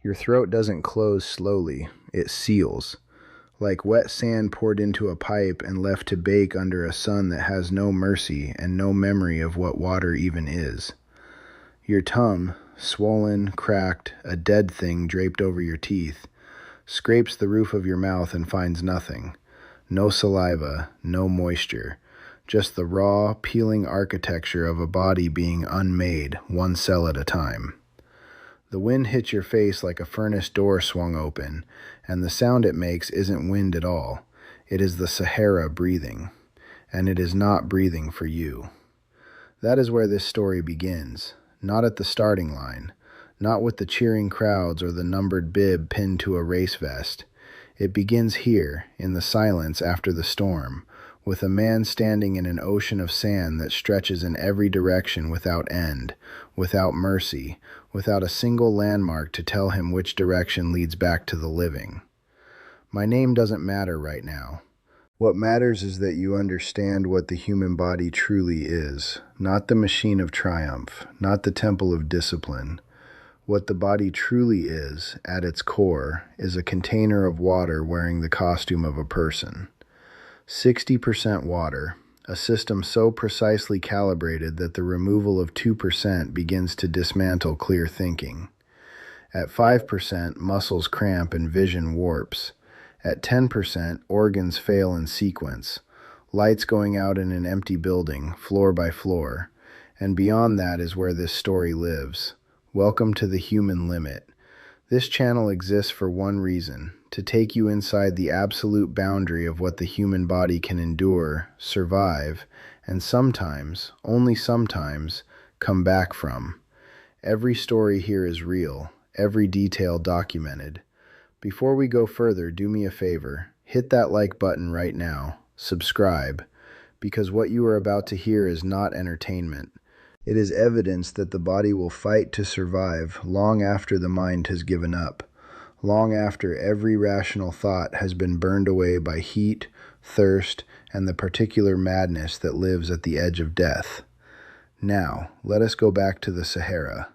Your throat doesn't close slowly, it seals, like wet sand poured into a pipe and left to bake under a sun that has no mercy and no memory of what water even is. Your tongue, swollen, cracked, a dead thing draped over your teeth, scrapes the roof of your mouth and finds nothing. No saliva, no moisture, just the raw, peeling architecture of a body being unmade, one cell at a time. The wind hits your face like a furnace door swung open, and the sound it makes isn't wind at all. It is the Sahara breathing, and it is not breathing for you. That is where this story begins, not at the starting line, not with the cheering crowds or the numbered bib pinned to a race vest. It begins here, in the silence after the storm, with a man standing in an ocean of sand that stretches in every direction without end, without mercy, without a single landmark to tell him which direction leads back to the living. My name doesn't matter right now. What matters is that you understand what the human body truly is, not the machine of triumph, not the temple of discipline. What the body truly is, at its core, is a container of water wearing the costume of a person. 60% water, a system so precisely calibrated that the removal of 2% begins to dismantle clear thinking. At 5%, muscles cramp and vision warps. At 10%, organs fail in sequence, lights going out in an empty building, floor by floor. And beyond that is where this story lives. Welcome to the human limit. This channel exists for one reason, to take you inside the absolute boundary of what the human body can endure, survive, and sometimes, only sometimes, come back from. Every story here is real, every detail documented. Before we go further, do me a favor, hit that like button right now, subscribe, because what you are about to hear is not entertainment. It is evidence that the body will fight to survive long after the mind has given up, long after every rational thought has been burned away by heat, thirst, and the particular madness that lives at the edge of death. Now, let us go back to the Sahara.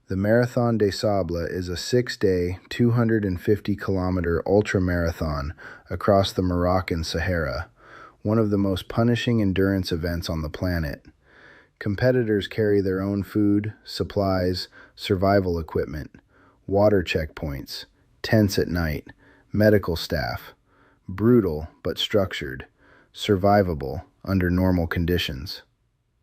The Marathon des Sables is a 6-day, 250-kilometer ultramarathon across the Moroccan Sahara, one of the most punishing endurance events on the planet. Competitors carry their own food, supplies, survival equipment, water checkpoints, tents at night, medical staff. Brutal but structured, survivable under normal conditions.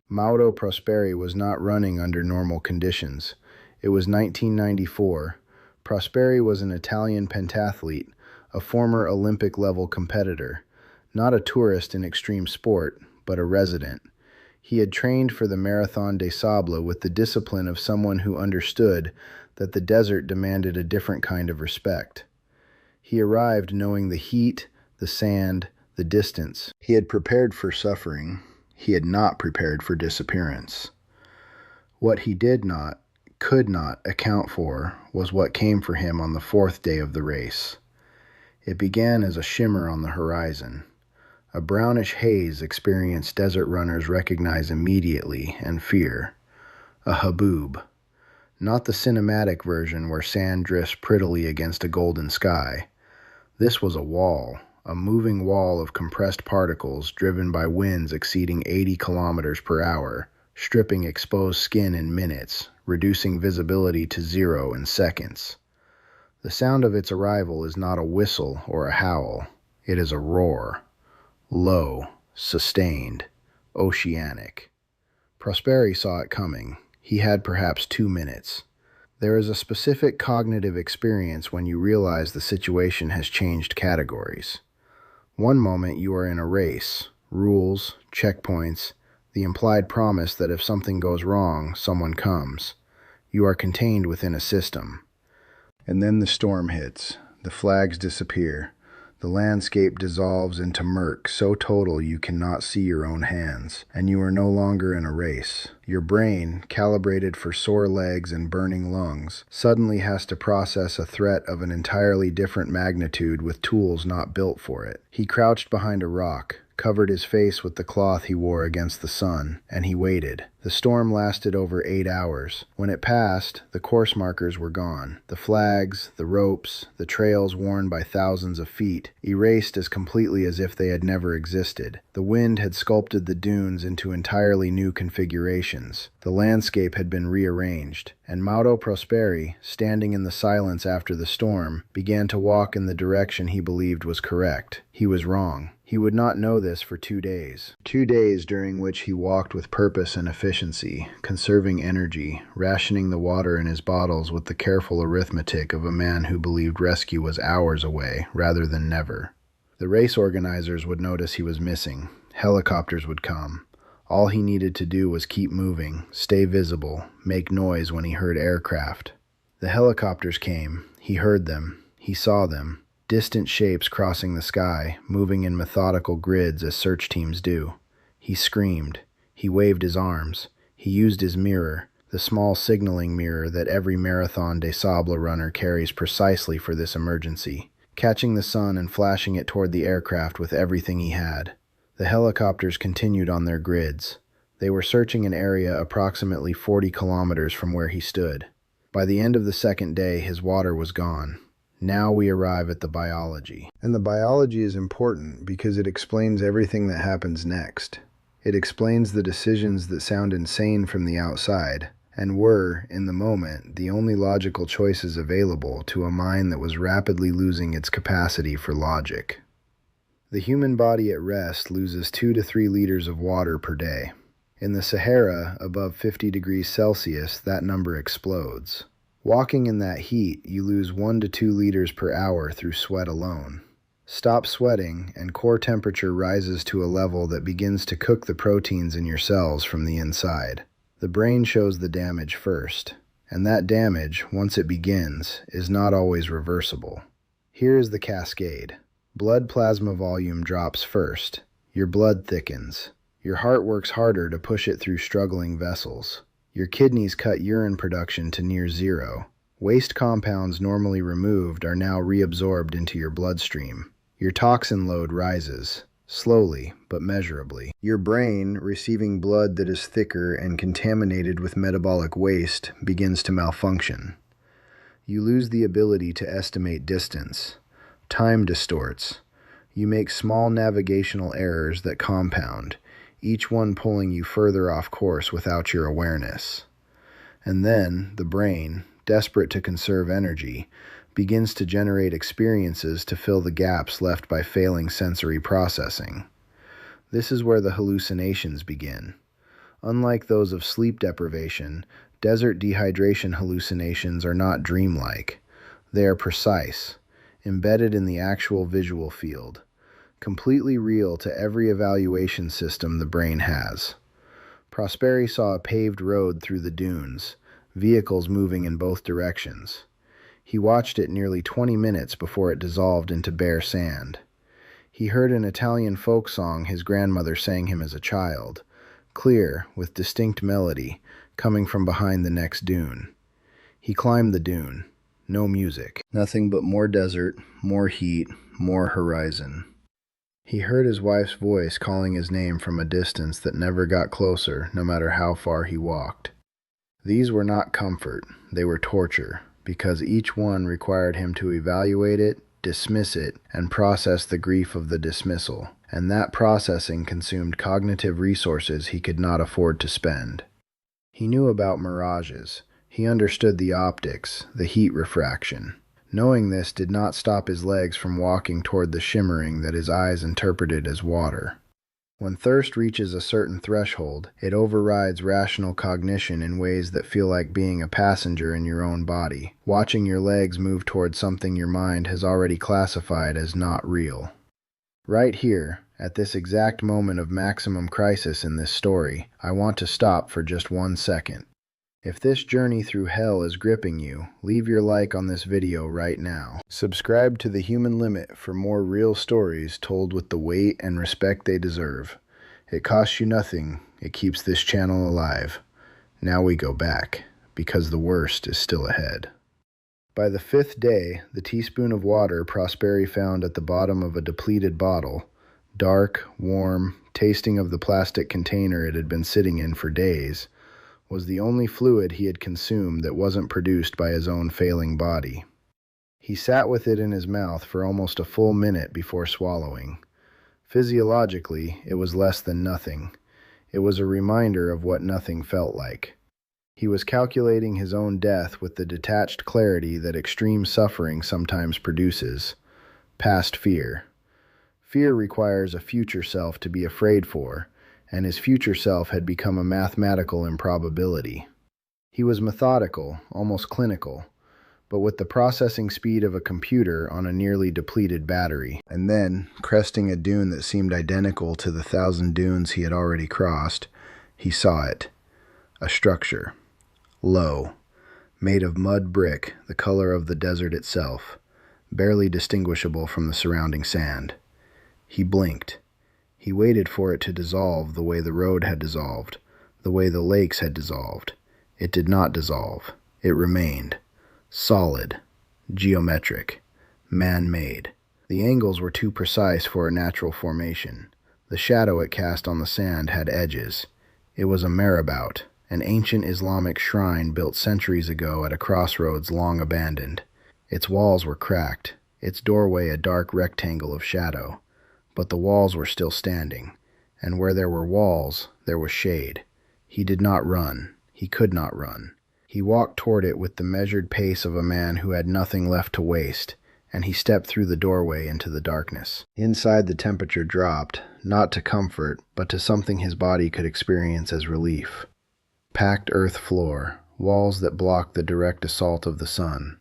Mauro Prosperi was not running under normal conditions. It was 1994. Prosperi was an Italian pentathlete, a former Olympic-level competitor, not a tourist in extreme sport, but a resident. He had trained for the Marathon des Sables with the discipline of someone who understood that the desert demanded a different kind of respect. He arrived knowing the heat, the sand, the distance. He had prepared for suffering. He had not prepared for disappearance. What he did not, could not account for was what came for him on the fourth day of the race. It began as a shimmer on the horizon. A brownish haze experienced desert runners recognize immediately and fear. A haboob. Not the cinematic version where sand drifts prettily against a golden sky. This was a wall, a moving wall of compressed particles driven by winds exceeding 80 kilometers per hour, stripping exposed skin in minutes, reducing visibility to 0 in seconds. The sound of its arrival is not a whistle or a howl. It is a roar. Low, sustained, oceanic. Prosperi saw it coming. He had perhaps 2 minutes. There is a specific cognitive experience when you realize the situation has changed categories. One moment you are in a race, rules, checkpoints, the implied promise that if something goes wrong, someone comes. You are contained within a system. And then the storm hits. The flags disappear. The landscape dissolves into murk so total you cannot see your own hands, and you are no longer in a race. Your brain, calibrated for sore legs and burning lungs, suddenly has to process a threat of an entirely different magnitude with tools not built for it. He crouched behind a rock, covered his face with the cloth he wore against the sun, and he waited. The storm lasted over 8 hours. When it passed, the course markers were gone. The flags, the ropes, the trails worn by thousands of feet, erased as completely as if they had never existed. The wind had sculpted the dunes into entirely new configurations. The landscape had been rearranged, and Mauro Prosperi, standing in the silence after the storm, began to walk in the direction he believed was correct. He was wrong. He would not know this for 2 days. 2 days during which he walked with purpose and efficiency, conserving energy, rationing the water in his bottles with the careful arithmetic of a man who believed rescue was hours away rather than never. The race organizers would notice he was missing. Helicopters would come. All he needed to do was keep moving, stay visible, make noise when he heard aircraft. The helicopters came. He heard them. He saw them. Distant shapes crossing the sky, moving in methodical grids as search teams do. He screamed. He waved his arms. He used his mirror, the small signaling mirror that every Marathon des Sables runner carries precisely for this emergency, catching the sun and flashing it toward the aircraft with everything he had. The helicopters continued on their grids. They were searching an area approximately 40 kilometers from where he stood. By the end of the second day, his water was gone. Now we arrive at the biology. And the biology is important because it explains everything that happens next. It explains the decisions that sound insane from the outside, and were, in the moment, the only logical choices available to a mind that was rapidly losing its capacity for logic. The human body at rest loses 2 to 3 liters of water per day. In the Sahara, above 50 degrees Celsius, that number explodes. Walking in that heat, you lose 1 to 2 liters per hour through sweat alone. Stop sweating, and core temperature rises to a level that begins to cook the proteins in your cells from the inside. The brain shows the damage first, and that damage, once it begins, is not always reversible. Here is the cascade. Blood plasma volume drops first. Your blood thickens. Your heart works harder to push it through struggling vessels. Your kidneys cut urine production to near zero. Waste compounds normally removed are now reabsorbed into your bloodstream. Your toxin load rises, slowly but measurably. Your brain, receiving blood that is thicker and contaminated with metabolic waste, begins to malfunction. You lose the ability to estimate distance. Time distorts. You make small navigational errors that compound, each one pulling you further off course without your awareness. And then, the brain, desperate to conserve energy, begins to generate experiences to fill the gaps left by failing sensory processing. This is where the hallucinations begin. Unlike those of sleep deprivation, desert dehydration hallucinations are not dreamlike. They are precise, embedded in the actual visual field, completely real to every evaluation system the brain has. Prosperi saw a paved road through the dunes, vehicles moving in both directions. He watched it nearly 20 minutes before it dissolved into bare sand. He heard an Italian folk song his grandmother sang him as a child, clear, with distinct melody, coming from behind the next dune. He climbed the dune. No music. Nothing but more desert, more heat, more horizon. He heard his wife's voice calling his name from a distance that never got closer, no matter how far he walked. These were not comfort, they were torture, because each one required him to evaluate it, dismiss it, and process the grief of the dismissal, and that processing consumed cognitive resources he could not afford to spend. He knew about mirages. He understood the optics, the heat refraction. Knowing this did not stop his legs from walking toward the shimmering that his eyes interpreted as water. When thirst reaches a certain threshold, it overrides rational cognition in ways that feel like being a passenger in your own body, watching your legs move toward something your mind has already classified as not real. Right here, at this exact moment of maximum crisis in this story, I want to stop for just 1 second. If this journey through hell is gripping you, leave your like on this video right now. Subscribe to The Human Limit for more real stories told with the weight and respect they deserve. It costs you nothing, it keeps this channel alive. Now we go back, because the worst is still ahead. By the 5th day, the teaspoon of water Prosperi found at the bottom of a depleted bottle, Dark, warm, tasting of the plastic container it had been sitting in for days, was the only fluid he had consumed that wasn't produced by his own failing body. He sat with it in his mouth for almost a full minute before swallowing. Physiologically, it was less than nothing. It was a reminder of what nothing felt like. He was calculating his own death with the detached clarity that extreme suffering sometimes produces. Past fear. Fear requires a future self to be afraid for, and his future self had become a mathematical improbability. He was methodical, almost clinical, but with the processing speed of a computer on a nearly depleted battery. And then, cresting a dune that seemed identical to the 1,000 dunes he had already crossed, he saw it. A structure. Low. Made of mud brick, the color of the desert itself, barely distinguishable from the surrounding sand. He blinked. He waited for it to dissolve the way the road had dissolved, the way the lakes had dissolved. It did not dissolve. It remained. Solid. Geometric. Man-made. The angles were too precise for a natural formation. The shadow it cast on the sand had edges. It was a marabout, an ancient Islamic shrine built centuries ago at a crossroads long abandoned. Its walls were cracked, its doorway a dark rectangle of shadow. But the walls were still standing, and where there were walls, there was shade. He did not run. He could not run. He walked toward it with the measured pace of a man who had nothing left to waste, and he stepped through the doorway into the darkness. Inside, the temperature dropped, not to comfort, but to something his body could experience as relief. Packed earth floor, walls that blocked the direct assault of the sun,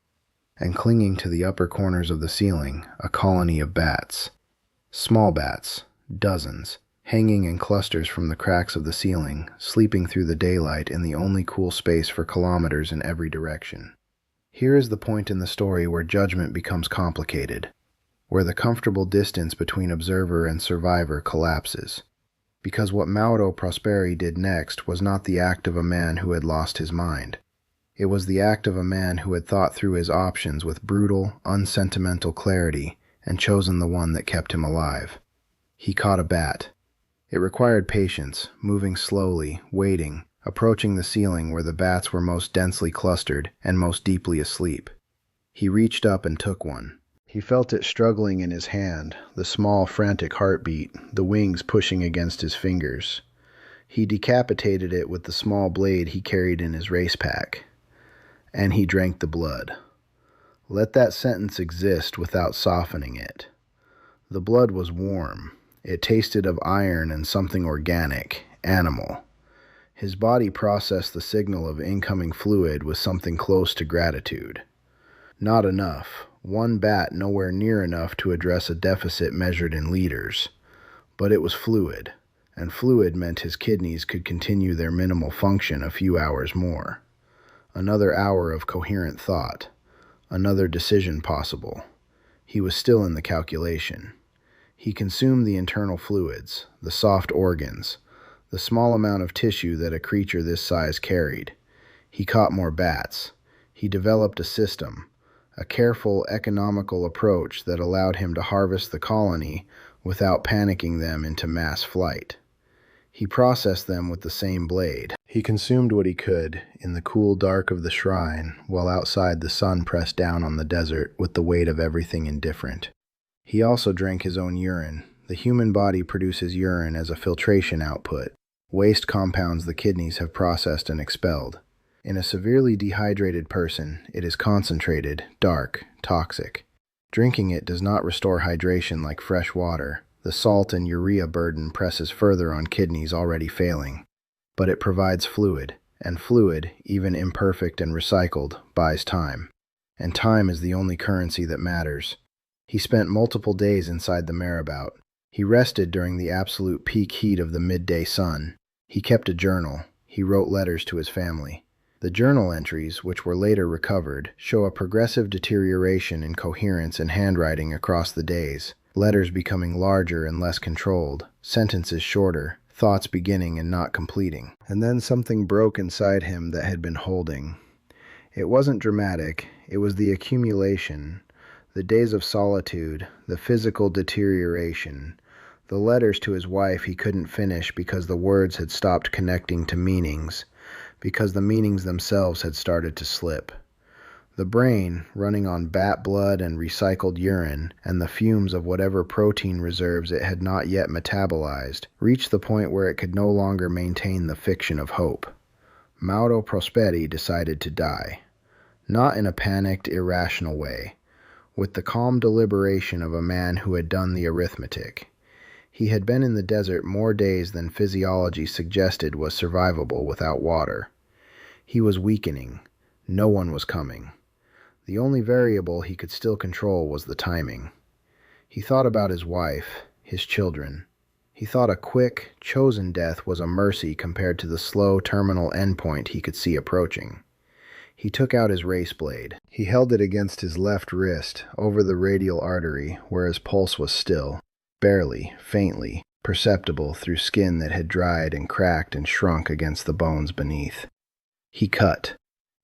and clinging to the upper corners of the ceiling, a colony of bats. Small bats, dozens, hanging in clusters from the cracks of the ceiling, sleeping through the daylight in the only cool space for kilometers in every direction. Here is the point in the story where judgment becomes complicated, where the comfortable distance between observer and survivor collapses. Because what Mauro Prosperi did next was not the act of a man who had lost his mind. It was the act of a man who had thought through his options with brutal, unsentimental clarity and chosen the one that kept him alive. He caught a bat. It required patience, moving slowly, waiting, approaching the ceiling where the bats were most densely clustered and most deeply asleep. He reached up and took one. He felt it struggling in his hand, the small, frantic heartbeat, the wings pushing against his fingers. He decapitated it with the small blade he carried in his race pack. And he drank the blood. Let that sentence exist without softening it. The blood was warm. It tasted of iron and something organic, animal. His body processed the signal of incoming fluid with something close to gratitude. Not enough. One bat nowhere near enough to address a deficit measured in liters. But it was fluid, and fluid meant his kidneys could continue their minimal function a few hours more. Another hour of coherent thought. Another decision possible. He was still in the calculation. He consumed the internal fluids, the soft organs, the small amount of tissue that a creature this size carried. He caught more bats. He developed a system, a careful, economical approach that allowed him to harvest the colony without panicking them into mass flight. He processed them with the same blade. He consumed what he could in the cool dark of the shrine, while outside the sun pressed down on the desert with the weight of everything indifferent. He also drank his own urine. The human body produces urine as a filtration output, waste compounds the kidneys have processed and expelled. In a severely dehydrated person, it is concentrated, dark, toxic. Drinking it does not restore hydration like fresh water. The salt and urea burden presses further on kidneys already failing. But it provides fluid, and fluid, even imperfect and recycled, buys time. And time is the only currency that matters. He spent multiple days inside the marabout. He rested during the absolute peak heat of the midday sun. He kept a journal. He wrote letters to his family. The journal entries, which were later recovered, show a progressive deterioration in coherence and handwriting across the days, letters becoming larger and less controlled, sentences shorter, thoughts beginning and not completing. And then something broke inside him that had been holding. It wasn't dramatic, it was the accumulation, the days of solitude, the physical deterioration, The letters to his wife he couldn't finish because the words had stopped connecting to meanings, because the meanings themselves had started to slip. The brain, running on bat blood and recycled urine, and the fumes of whatever protein reserves it had not yet metabolized, reached the point where it could no longer maintain the fiction of hope. Mauro Prosperi decided to die. Not in a panicked, irrational way, with the calm deliberation of a man who had done the arithmetic. He had been in the desert more days than physiology suggested was survivable without water. He was weakening. No one was coming. The only variable he could still control was the timing. He thought about his wife, his children. He thought a quick, chosen death was a mercy compared to the slow terminal endpoint he could see approaching. He took out his race blade. He held it against his left wrist, over the radial artery, where his pulse was still. Barely, faintly, perceptible through skin that had dried and cracked and shrunk against the bones beneath. He cut.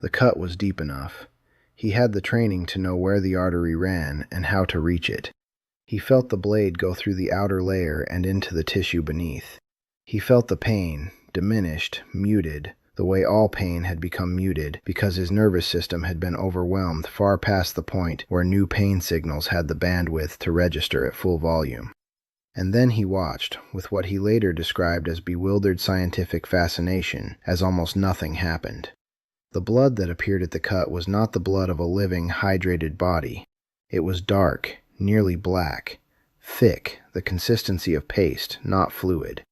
The cut was deep enough. He had the training to know where the artery ran and how to reach it. He felt the blade go through the outer layer and into the tissue beneath. He felt the pain, diminished, muted, the way all pain had become muted because his nervous system had been overwhelmed far past the point where new pain signals had the bandwidth to register at full volume. And then he watched, with what he later described as bewildered scientific fascination, as almost nothing happened. The blood that appeared at the cut was not the blood of a living, hydrated body. It was dark, nearly black, thick, the consistency of paste, not fluid.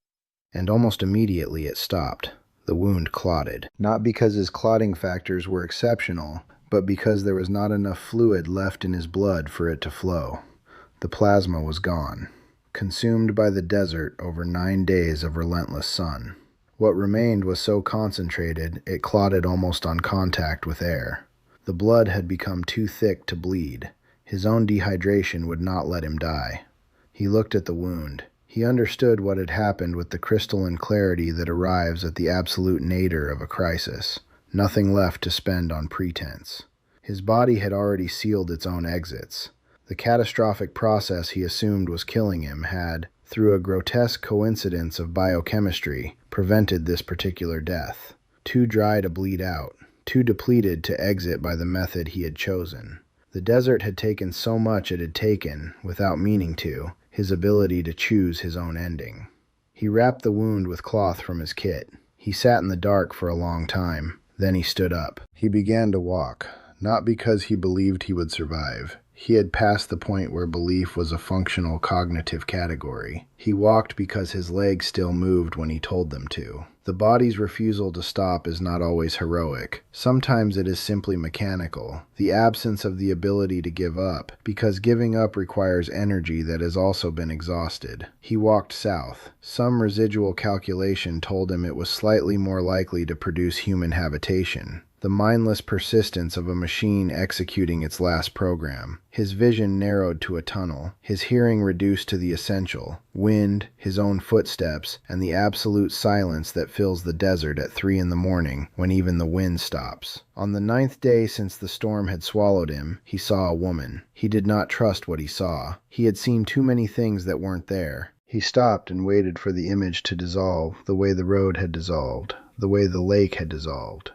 And almost immediately it stopped. The wound clotted. Not because his clotting factors were exceptional, but because there was not enough fluid left in his blood for it to flow. The plasma was gone, consumed by the desert over 9 days of relentless sun. What remained was so concentrated it clotted almost on contact with air. The blood had become too thick to bleed. His own dehydration would not let him die. He looked at the wound. He understood what had happened with the crystalline clarity that arrives at the absolute nadir of a crisis. Nothing left to spend on pretense. His body had already sealed its own exits. The catastrophic process he assumed was killing him had, through a grotesque coincidence of biochemistry, prevented this particular death. Too dry to bleed out, too depleted to exit by the method he had chosen. The desert had taken so much it had taken, without meaning to, his ability to choose his own ending. He wrapped the wound with cloth from his kit. He sat in the dark for a long time. Then he stood up. He began to walk, not because he believed he would survive. He had passed the point where belief was a functional cognitive category. He walked because his legs still moved when he told them to. The body's refusal to stop is not always heroic. Sometimes it is simply mechanical, the absence of the ability to give up, because giving up requires energy that has also been exhausted. He walked south. Some residual calculation told him it was slightly more likely to produce human habitation. The mindless persistence of a machine executing its last program. His vision narrowed to a tunnel, his hearing reduced to the essential, wind, his own footsteps, and the absolute silence that fills the desert at 3 a.m. when even the wind stops. On the 9th day since the storm had swallowed him, he saw a woman. He did not trust what he saw. He had seen too many things that weren't there. He stopped and waited for the image to dissolve the way the road had dissolved, the way the lake had dissolved.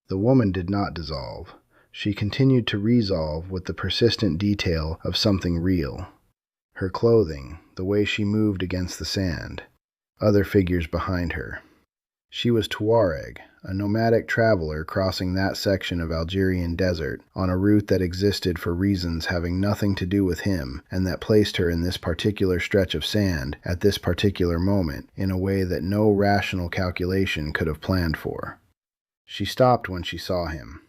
The woman did not dissolve. She continued to resolve with the persistent detail of something real. Her clothing, the way she moved against the sand, other figures behind her. She was Tuareg, a nomadic traveler crossing that section of Algerian desert on a route that existed for reasons having nothing to do with him and that placed her in this particular stretch of sand at this particular moment in a way that no rational calculation could have planned for. She stopped when she saw him.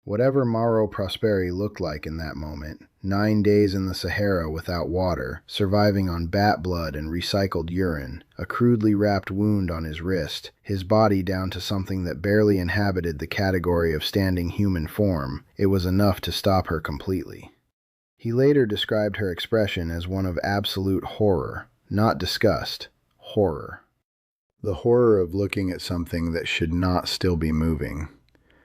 Whatever Mauro Prosperi looked like in that moment, 9 days in the Sahara without water, surviving on bat blood and recycled urine, a crudely wrapped wound on his wrist, his body down to something that barely inhabited the category of standing human form, it was enough to stop her completely. He later described her expression as one of absolute horror, not disgust, horror. The horror of looking at something that should not still be moving.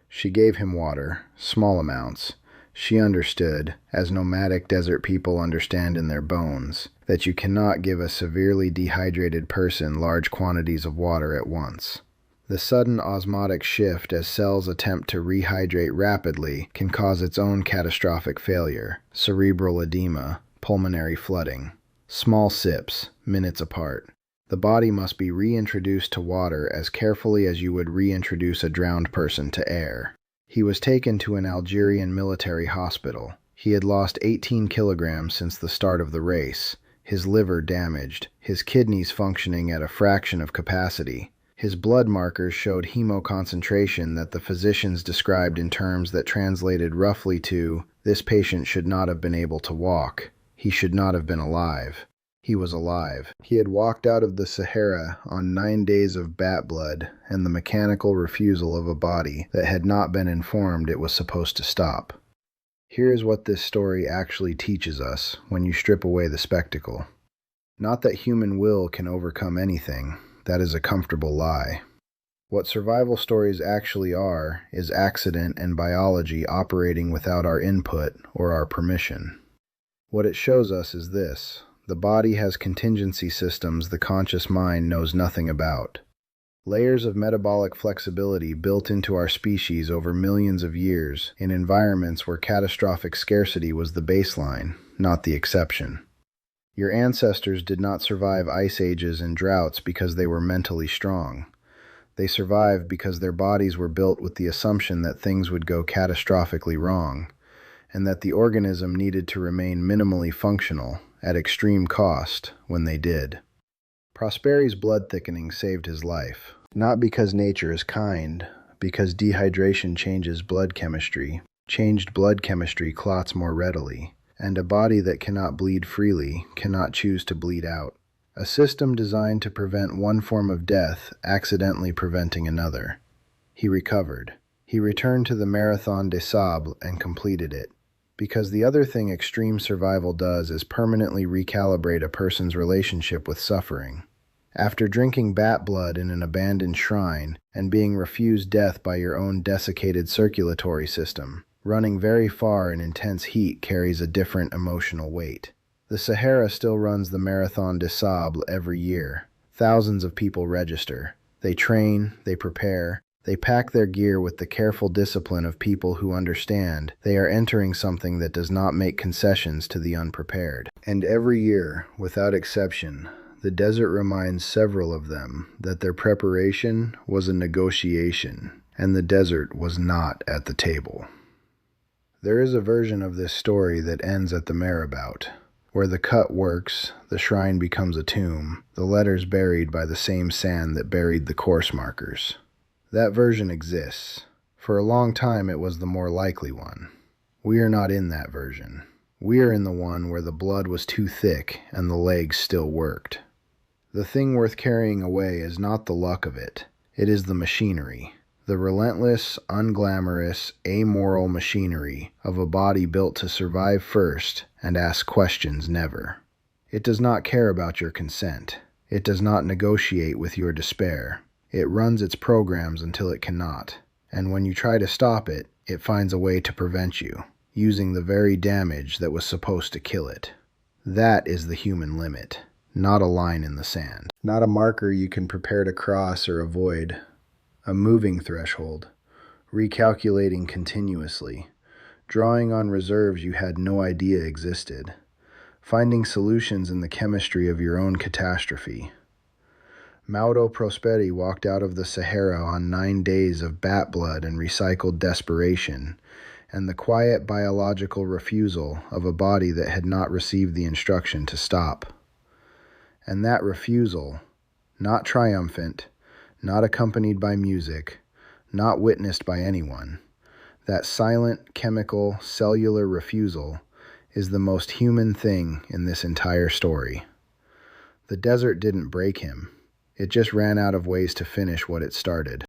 She gave him water, small amounts, She understood, as nomadic desert people understand in their bones, that you cannot give a severely dehydrated person large quantities of water at once. The sudden osmotic shift as cells attempt to rehydrate rapidly can cause its own catastrophic failure, cerebral edema, pulmonary flooding. Small sips, minutes apart. The body must be reintroduced to water as carefully as you would reintroduce a drowned person to air. He was taken to an Algerian military hospital. He had lost 18 kilograms since the start of the race, his liver damaged, his kidneys functioning at a fraction of capacity. His blood markers showed hemoconcentration that the physicians described in terms that translated roughly to, "This patient should not have been able to walk. He should not have been alive." He was alive. He had walked out of the Sahara on 9 days of bat blood and the mechanical refusal of a body that had not been informed it was supposed to stop. Here is what this story actually teaches us when you strip away the spectacle. Not that human will can overcome anything. That is a comfortable lie. What survival stories actually are is accident and biology operating without our input or our permission. What it shows us is this: the body has contingency systems the conscious mind knows nothing about. Layers of metabolic flexibility built into our species over millions of years in environments where catastrophic scarcity was the baseline, not the exception. Your ancestors did not survive ice ages and droughts because they were mentally strong. They survived because their bodies were built with the assumption that things would go catastrophically wrong, and that the organism needed to remain minimally functional at extreme cost when they did. Prosperi's blood thickening saved his life, not because nature is kind, because dehydration changes blood chemistry. Changed blood chemistry clots more readily, and a body that cannot bleed freely cannot choose to bleed out. A system designed to prevent one form of death accidentally preventing another. He recovered. He returned to the Marathon des Sables and completed it. Because the other thing extreme survival does is permanently recalibrate a person's relationship with suffering. After drinking bat blood in an abandoned shrine and being refused death by your own desiccated circulatory system, running very far in intense heat carries a different emotional weight. The Sahara still runs the Marathon des Sables every year. Thousands of people register. They train, they prepare, they pack their gear with the careful discipline of people who understand they are entering something that does not make concessions to the unprepared. And every year, without exception, the desert reminds several of them that their preparation was a negotiation, and the desert was not at the table. There is a version of this story that ends at the marabout, where the cut works, the shrine becomes a tomb, the letters buried by the same sand that buried the course markers. That version exists. For a long time it was the more likely one. We are not in that version. We are in the one where the blood was too thick and the legs still worked. The thing worth carrying away is not the luck of it. It is the machinery. The relentless, unglamorous, amoral machinery of a body built to survive first and ask questions never. It does not care about your consent. It does not negotiate with your despair. It runs its programs until it cannot, and when you try to stop it, it finds a way to prevent you, using the very damage that was supposed to kill it. That is the human limit, not a line in the sand, not a marker you can prepare to cross or avoid. A moving threshold, recalculating continuously, drawing on reserves you had no idea existed, finding solutions in the chemistry of your own catastrophe. Mauro Prosperi walked out of the Sahara on 9 days of bat blood and recycled desperation, and the quiet biological refusal of a body that had not received the instruction to stop. And that refusal, not triumphant, not accompanied by music, not witnessed by anyone, that silent, chemical, cellular refusal is the most human thing in this entire story. The desert didn't break him. It just ran out of ways to finish what it started.